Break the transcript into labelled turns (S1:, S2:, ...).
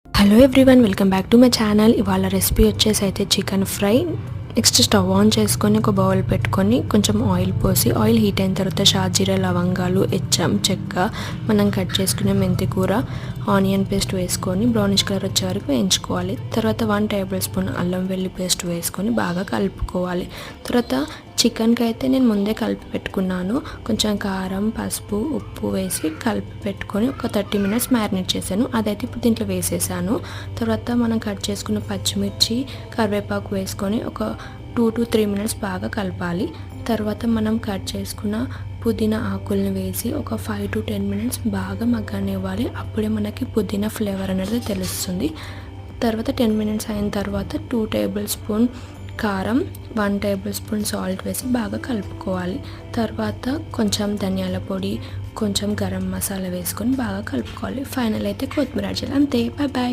S1: Hello everyone, welcome back to my channel. ఇవాళ recipe వచ్చేసి అయితే chicken fry. Next stove on చేసుకొని ఒక బౌల్ పెట్టుకొని కొంచెం ఆయిల్ పోసి ఆయిల్ హీట్ అయిన తర్వాత షాజీరా, లవంగాలు, హెచ్చం, చెక్క, మనం కట్ చేసుకునే మెంతి కూర, ఆనియన్ పేస్ట్ వేసుకొని బ్రౌనిష్ కలర్ వచ్చే వరకు వేయించుకోవాలి. తర్వాత 1 టేబుల్ స్పూన్ అల్లం వెల్లుల్లి పేస్ట్ వేసుకొని బాగా కలుపుకోవాలి. తర్వాత చికెన్కి అయితే నేను ముందే కలిపి పెట్టుకున్నాను. కొంచెం కారం, పసుపు, ఉప్పు వేసి కలిపి పెట్టుకొని ఒక 30 మినిట్స్ మ్యారినేట్ చేశాను. అదైతే ఇప్పుడు దీంట్లో వేసేసాను. తర్వాత మనం కట్ చేసుకున్న పచ్చిమిర్చి, కరివేపాకు వేసుకొని ఒక 2 to 3 మినిట్స్ బాగా కలపాలి. తర్వాత మనం కట్ చేసుకున్న పుదీనా ఆకుల్ని వేసి ఒక 5 to 10 మినిట్స్ బాగా మగ్గనివ్వాలి. అప్పుడే మనకి పుదీనా ఫ్లేవర్ అనేది తెలుస్తుంది. తర్వాత 10 మినిట్స్ అయిన తర్వాత 2 టేబుల్ స్పూన్ కారం, 1 టేబుల్ స్పూన్ సాల్ట్ వేసి బాగా కలుపుకోవాలి. తర్వాత కొంచెం ధనియాల పొడి, కొంచెం గరం మసాలా వేసుకొని బాగా కలుపుకోవాలి. ఫైనల్ అయితే కొత్తిమీర యాడ్ చేయాలి. అంతే, బాయ్ బాయ్.